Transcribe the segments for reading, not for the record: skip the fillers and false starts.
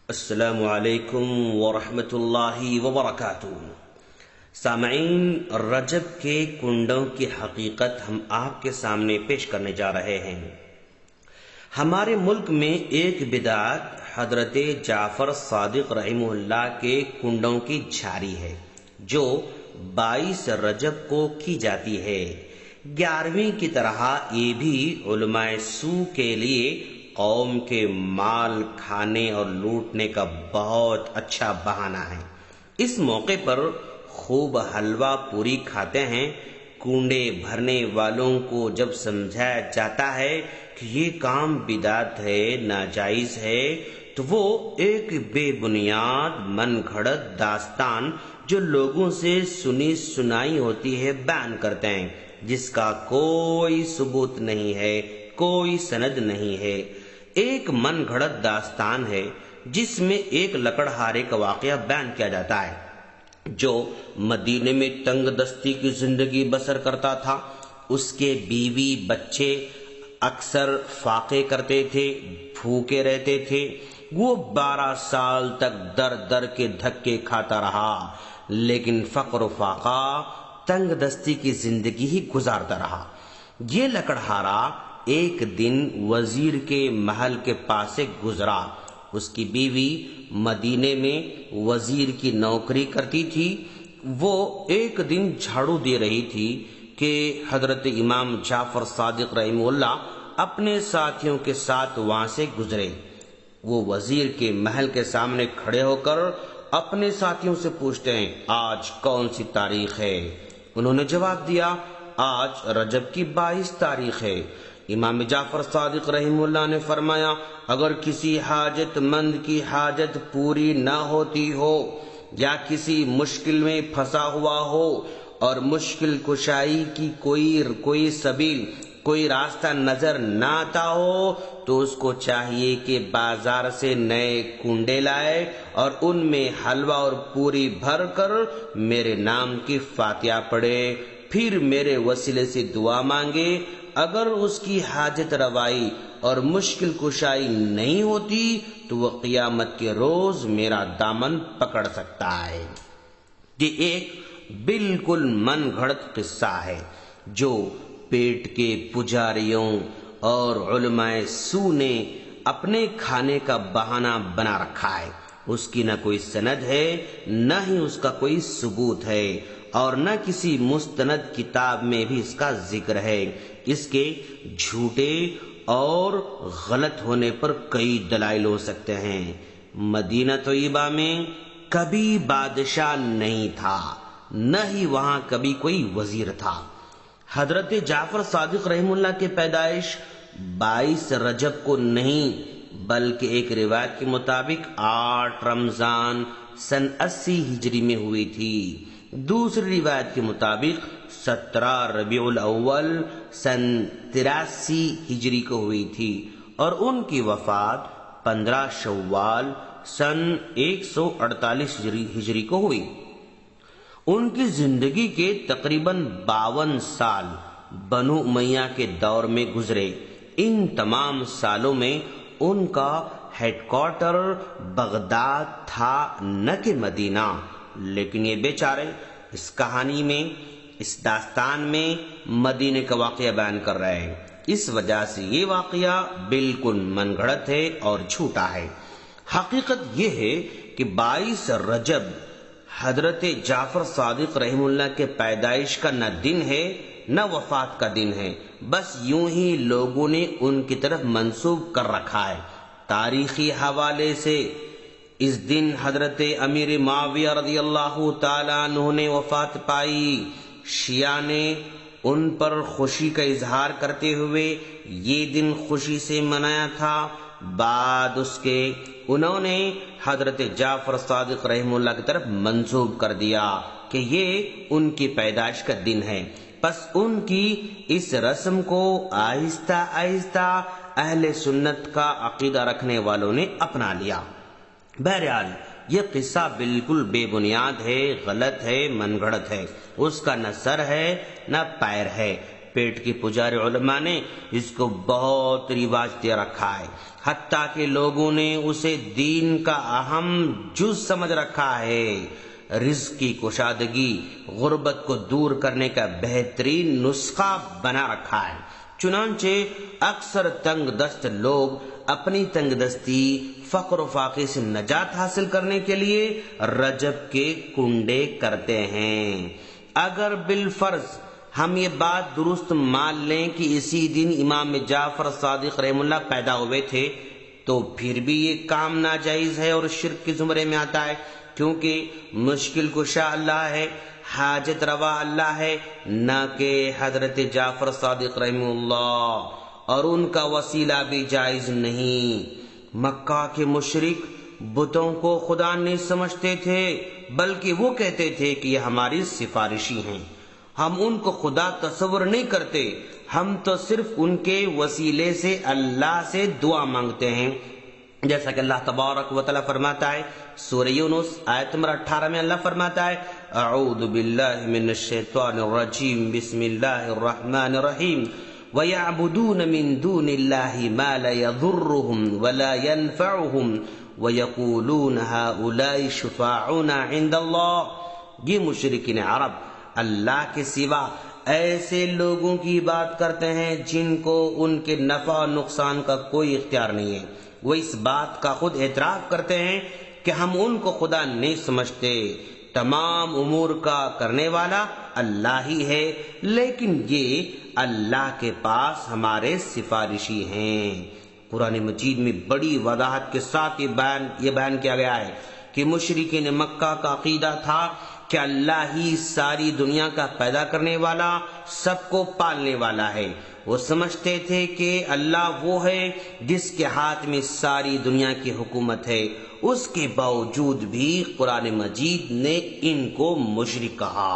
السلام علیکم ورحمۃ اللہ وبرکاتہ۔ سامعین، رجب کے کنڈوں کی حقیقت ہم آپ کے سامنے پیش کرنے جا رہے ہیں۔ ہمارے ملک میں ایک بدعت حضرت جعفر صادق رحمہ اللہ کے کنڈوں کی جاری ہے، جو 22 رجب کو کی جاتی ہے۔ 11ویں کی طرح یہ بھی علماء سو کے لیے قوم کے مال کھانے اور لوٹنے کا بہت اچھا بہانہ ہے۔ اس موقع پر خوب حلوہ پوری کھاتے ہیں۔ کنڈے بھرنے والوں کو جب سمجھایا جاتا ہے کہ یہ کام بدعت ہے، ناجائز ہے، تو وہ ایک بے بنیاد من گھڑت داستان جو لوگوں سے سنی سنائی ہوتی ہے بیان کرتے ہیں، جس کا کوئی ثبوت نہیں ہے، کوئی سند نہیں ہے۔ ایک من گھڑت داستان ہے جس میں ایک لکڑہارے کا واقعہ بیان کیا جاتا ہے جو مدینے میں تنگ دستی کی زندگی بسر کرتا تھا۔ اس کے بیوی بچے اکثر فاقے کرتے تھے، بھوکے رہتے تھے۔ وہ 12 سال تک در در کے دھکے کھاتا رہا، لیکن فقر و فاقہ تنگ دستی کی زندگی ہی گزارتا رہا۔ یہ لکڑہارا ایک دن وزیر کے محل کے پاس سے گزرا۔ اس کی بیوی مدینے میں وزیر کی نوکری کرتی تھی۔ وہ ایک دن جھاڑو دے رہی تھی کہ حضرت امام جعفر صادق رحمہ اللہ اپنے ساتھیوں کے ساتھ وہاں سے گزرے۔ وہ وزیر کے محل کے سامنے کھڑے ہو کر اپنے ساتھیوں سے پوچھتے ہیں، آج کون سی تاریخ ہے؟ انہوں نے جواب دیا، آج رجب کی 22 تاریخ ہے۔ امام جعفر صادق رحمہ اللہ نے فرمایا، اگر کسی حاجت مند کی حاجت پوری نہ ہوتی ہو یا کسی مشکل میں پھنسا ہوا ہو اور مشکل کشائی کی کوئی سبیل، کوئی راستہ نظر نہ آتا ہو، تو اس کو چاہیے کہ بازار سے نئے کنڈے لائے اور ان میں حلوہ اور پوری بھر کر میرے نام کی فاتحہ پڑھے، پھر میرے وسیلے سے دعا مانگے۔ اگر اس کی حاجت روائی اور مشکل کشائی نہیں ہوتی تو وہ قیامت کے روز میرا دامن پکڑ سکتا ہے۔ یہ ایک بالکل من گھڑت قصہ ہے جو پیٹ کے پجاریوں اور علماء سو نے اپنے کھانے کا بہانہ بنا رکھا ہے۔ اس کی نہ کوئی سند ہے، نہ ہی اس کا کوئی ثبوت ہے، اور نہ کسی مستند کتاب میں بھی اس کا ذکر ہے۔ اس کے جھوٹے اور غلط ہونے پر کئی دلائل ہو سکتے ہیں۔ مدینہ طیبہ میں کبھی بادشاہ نہیں تھا، نہ ہی وہاں کبھی کوئی وزیر تھا۔ حضرت جعفر صادق رحمہ اللہ کی پیدائش 22 رجب کو نہیں، بلکہ ایک روایت کے مطابق 8 رمضان سن 80 ہجری میں ہوئی تھی۔ دوسری روایت کے مطابق 17 ربیع الاول سن 83 ہجری کو ہوئی تھی، اور ان کی وفات 15 شوال سن 148 ہجری کو ہوئی۔ ان کی زندگی کے تقریباً 52 سال بنو امیہ کے دور میں گزرے۔ ان تمام سالوں میں ان کا ہیڈ کوارٹر بغداد تھا، نہ کہ مدینہ، لیکن یہ بیچارے اس کہانی میں، اس داستان میں مدینے کا واقعہ بیان کر رہے ہیں۔ اس وجہ سے یہ واقعہ بالکل من گھڑت ہے اور جھوٹا ہے۔ حقیقت یہ ہے کہ 22 رجب حضرت جعفر صادق رحمہ اللہ کے پیدائش کا نہ دن ہے نہ وفات کا دن ہے، بس یوں ہی لوگوں نے ان کی طرف منسوب کر رکھا ہے۔ تاریخی حوالے سے اس دن حضرت امیر معاویہ رضی اللہ تعالیٰ عنہ نے وفات پائی۔ شیعہ نے ان پر خوشی کا اظہار کرتے ہوئے یہ دن خوشی سے منایا تھا۔ بعد اس کے انہوں نے حضرت جعفر صادق رحمہ اللہ کی طرف منسوب کر دیا کہ یہ ان کی پیدائش کا دن ہے۔ پس ان کی اس رسم کو آہستہ آہستہ اہل سنت کا عقیدہ رکھنے والوں نے اپنا لیا۔ بہرحال یہ قصہ بالکل بے بنیاد ہے، غلط ہے، من گھڑت ہے۔ اس کا نہ سر ہے نہ پیر ہے۔ پیٹ کے پجاری علماء نے اس کو بہت رواج دے رکھا ہے، حتیٰ کہ لوگوں نے اسے دین کا اہم جز سمجھ رکھا ہے۔ رزق کی کشادگی غربت کو دور کرنے کا بہترین نسخہ بنا رکھا ہے۔ چنانچہ اکثر تنگ دست لوگ اپنی تنگ دستی، فقر و فاقے سے نجات حاصل کرنے کے لیے رجب کے کنڈے کرتے ہیں۔ اگر بالفرض ہم یہ بات درست مان لیں کہ اسی دن امام جعفر صادق رحمہ اللہ پیدا ہوئے تھے، تو پھر بھی یہ کام ناجائز ہے اور شرک کے زمرے میں آتا ہے، کیونکہ مشکل کشا اللہ ہے، حاجت روا اللہ ہے، نہ کہ حضرت جعفر صادق رحمہ اللہ، اور ان کا وسیلہ بھی جائز نہیں۔ مکہ کے مشرک بتوں کو خدا نہیں سمجھتے تھے، بلکہ وہ کہتے تھے کہ یہ ہماری سفارشی ہیں، ہم ان کو خدا تصور نہیں کرتے، ہم تو صرف ان کے وسیلے سے اللہ سے دعا مانگتے ہیں۔ جیسا کہ اللہ تبارک و تعالی فرماتا ہے سورہ یونس آیت نمبر 18 میں، اللہ فرماتا ہے اعوذ باللہ من الشیطان الرجیم بسم اللہ الرحمن الرحیم وَيَعْبُدُونَ مِن دُونِ اللَّهِ مَا لَا يَضُرُّهُمْ وَلَا يَنفَعُهُمْ وَيَقُولُونَ هَؤُلَاءِ شُفَاعُونَا عِندَ اللَّهِ۔ یہ مشرکین عرب اللہ کے سوا ایسے لوگوں کی بات کرتے ہیں جن کو ان کے نفع و نقصان کا کوئی اختیار نہیں ہے۔ وہ اس بات کا خود اعتراف کرتے ہیں کہ ہم ان کو خدا نہیں سمجھتے، تمام امور کا کرنے والا اللہ ہی ہے، لیکن یہ اللہ کے پاس ہمارے سفارشی ہیں۔ قرآن مجید میں بڑی وضاحت کے ساتھ یہ بیان کیا گیا ہے کہ مشرکین مکہ کا عقیدہ تھا کہ اللہ ہی ساری دنیا کا پیدا کرنے والا، سب کو پالنے والا ہے۔ وہ سمجھتے تھے کہ اللہ وہ ہے جس کے ہاتھ میں ساری دنیا کی حکومت ہے، اس کے باوجود بھی قرآن مجید نے ان کو مشرک کہا۔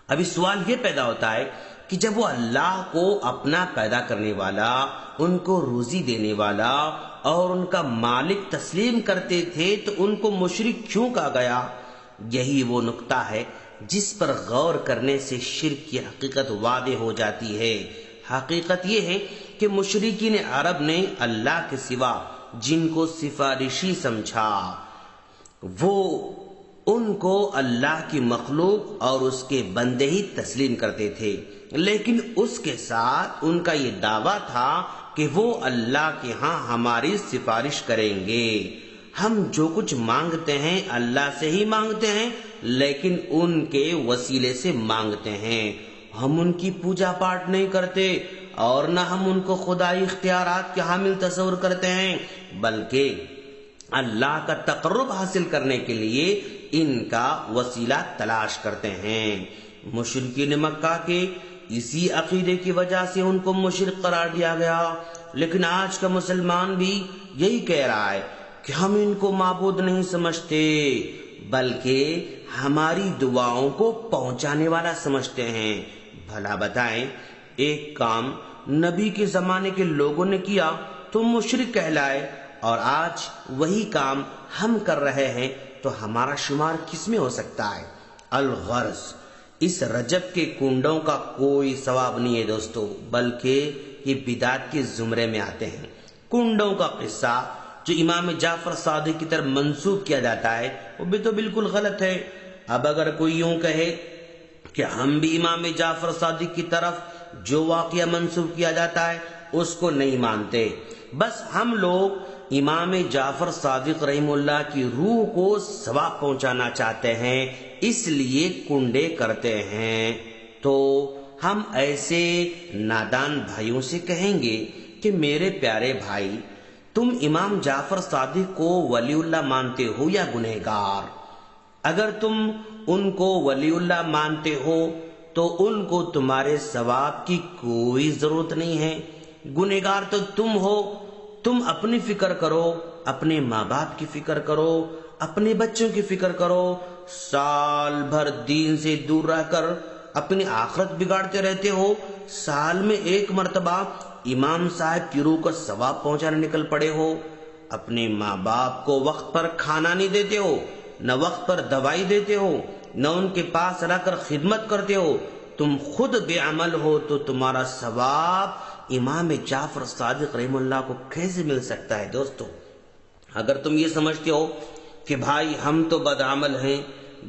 ابھی سوال یہ پیدا ہوتا ہے کہ جب وہ اللہ کو اپنا پیدا کرنے والا، ان کو روزی دینے والا اور ان کا مالک تسلیم کرتے تھے تو ان کو مشرک کیوں کہا گیا؟ یہی وہ نقطہ ہے جس پر غور کرنے سے شرک کی حقیقت واضح ہو جاتی ہے۔ حقیقت یہ ہے کہ مشرکین عرب نے اللہ کے سوا جن کو سفارشی سمجھا، وہ ان کو اللہ کی مخلوق اور اس کے بندے ہی تسلیم کرتے تھے، لیکن اس کے ساتھ ان کا یہ دعویٰ تھا کہ وہ اللہ کے ہاں ہماری سفارش کریں گے۔ ہم جو کچھ مانگتے ہیں اللہ سے ہی مانگتے ہیں، لیکن ان کے وسیلے سے مانگتے ہیں۔ ہم ان کی پوجا پاٹ نہیں کرتے اور نہ ہم ان کو خدائی اختیارات کے حامل تصور کرتے ہیں، بلکہ اللہ کا تقرب حاصل کرنے کے لیے ان کا وسیلہ تلاش کرتے ہیں۔ مشرکین مکہ کے اسی عقیدے کی وجہ سے ان کو مشرک قرار دیا گیا، لیکن آج کا مسلمان بھی یہی کہہ رہا ہے کہ ہم ان کو معبود نہیں سمجھتے، بلکہ ہماری دعاؤں کو پہنچانے والا سمجھتے ہیں۔ بھلا بتائیں، ایک کام نبی کے زمانے کے لوگوں نے کیا تو مشرک کہلائے، اور آج وہی کام ہم کر رہے ہیں تو ہمارا شمار کس میں ہو سکتا ہے؟ الغرض، اس رجب کے کنڈوں کا کوئی ثواب نہیں ہے دوستو، بلکہ یہ بدعت کے زمرے میں آتے ہیں۔ کنڈوں کا قصہ جو امام جعفر صادق کی طرف منسوب کیا جاتا ہے وہ بھی تو بالکل غلط ہے۔ اب اگر کوئی یوں کہے کہ ہم بھی امام جعفر صادق کی طرف جو واقعہ منسوب کیا جاتا ہے اس کو نہیں مانتے، بس ہم لوگ امام جعفر صادق رحمہ اللہ کی روح کو ثواب پہنچانا چاہتے ہیں، اس لیے کنڈے کرتے ہیں، تو ہم ایسے نادان بھائیوں سے کہیں گے کہ میرے پیارے بھائی، تم امام جعفر صادق کو ولی اللہ مانتے ہو یا گنہگار؟ اگر تم ان کو ولی اللہ مانتے ہو تو ان کو تمہارے ثواب کی کوئی ضرورت نہیں ہے، گنہگار تو تم ہو۔ تم اپنی فکر کرو، اپنے ماں باپ کی فکر کرو، اپنے بچوں کی فکر کرو، سال بھر دین سے دور رہ کر اپنی آخرت بگاڑتے رہتے ہو، سال میں ایک مرتبہ امام صاحب کی روح کو ثواب پہنچانے نکل پڑے ہو، اپنے ماں باپ کو وقت پر کھانا نہیں دیتے ہو، نہ وقت پر دوائی دیتے ہو، نہ ان کے پاس رہ کر خدمت کرتے ہو، تم خود بے عمل ہو تو تمہارا ثواب امام جعفر صادق رحمہ اللہ کو کیسے مل سکتا ہے؟ دوستو، اگر تم یہ سمجھتے ہو کہ بھائی ہم تو بدعمل ہیں،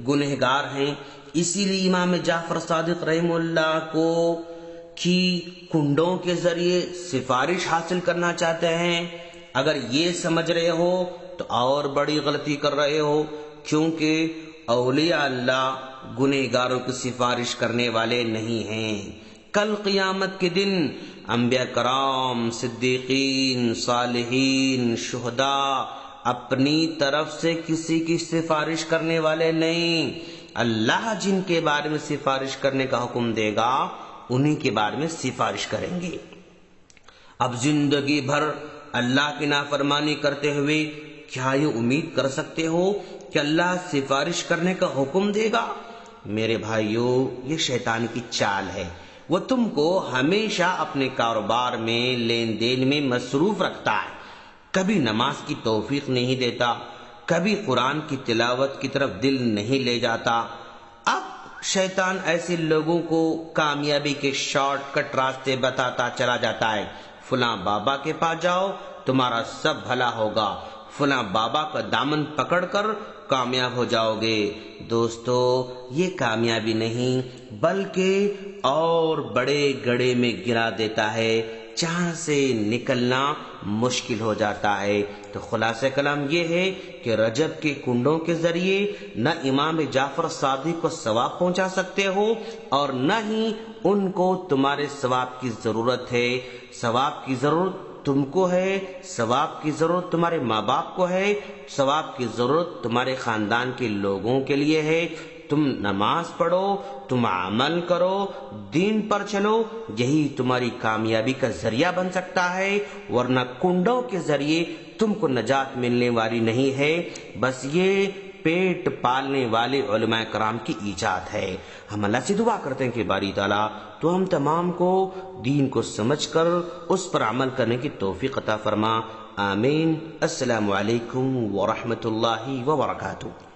گنہگار ہیں، اسی لیے امام جعفر صادق رحمہ اللہ کو کی کنڈوں کے ذریعے سفارش حاصل کرنا چاہتے ہیں، اگر یہ سمجھ رہے ہو تو اور بڑی غلطی کر رہے ہو، کیونکہ اولیاء اللہ گنہگاروں کی سفارش کرنے والے نہیں ہیں۔ کل قیامت کے دن انبیاء کرام، صدیقین، صالحین، شہداء اپنی طرف سے کسی کی سفارش کرنے والے نہیں، اللہ جن کے بارے میں سفارش کرنے کا حکم دے گا انہی کے بارے میں سفارش کریں گے۔ اب زندگی بھر اللہ کی نافرمانی کرتے ہوئے کیا یہ امید کر سکتے ہو کہ اللہ سفارش کرنے کا حکم دے گا؟ میرے بھائیوں، یہ شیطان کی چال ہے، وہ تم کو ہمیشہ اپنے کاروبار میں، لین دین میں مصروف رکھتا ہے، کبھی نماز کی توفیق نہیں دیتا، کبھی قرآن کی تلاوت کی طرف دل نہیں لے جاتا۔ اب شیطان ایسے لوگوں کو کامیابی کے شارٹ کٹ راستے بتاتا چلا جاتا ہے، فلاں بابا کے پاس جاؤ تمہارا سب بھلا ہوگا، فلاں بابا کا دامن پکڑ کر کامیاب ہو جاؤ گے۔ دوستو، یہ کامیابی نہیں بلکہ اور بڑے گڑھے میں گرا دیتا ہے جہاں سے نکلنا مشکل ہو جاتا ہے۔ تو خلاصہ کلام یہ ہے کہ رجب کے کنڈوں کے ذریعے نہ امام جعفر صادق کو ثواب پہنچا سکتے ہو اور نہ ہی ان کو تمہارے ثواب کی ضرورت ہے۔ ثواب کی ضرورت تم کو ہے، ثواب کی ضرورت تمہارے ماں باپ کو ہے، ثواب کی ضرورت تمہارے خاندان کے لوگوں کے لیے ہے۔ تم نماز پڑھو، تم عمل کرو، دین پر چلو، یہی تمہاری کامیابی کا ذریعہ بن سکتا ہے، ورنہ کنڈوں کے ذریعے تم کو نجات ملنے والی نہیں ہے۔ بس یہ پیٹ پالنے والے علماء کرام کی ایجاد ہے۔ ہم اللہ سے دعا کرتے ہیں کہ باری تعالیٰ تو ہم تمام کو دین کو سمجھ کر اس پر عمل کرنے کی توفیق عطا فرما۔ آمین۔ السلام علیکم ورحمۃ اللہ وبرکاتہ۔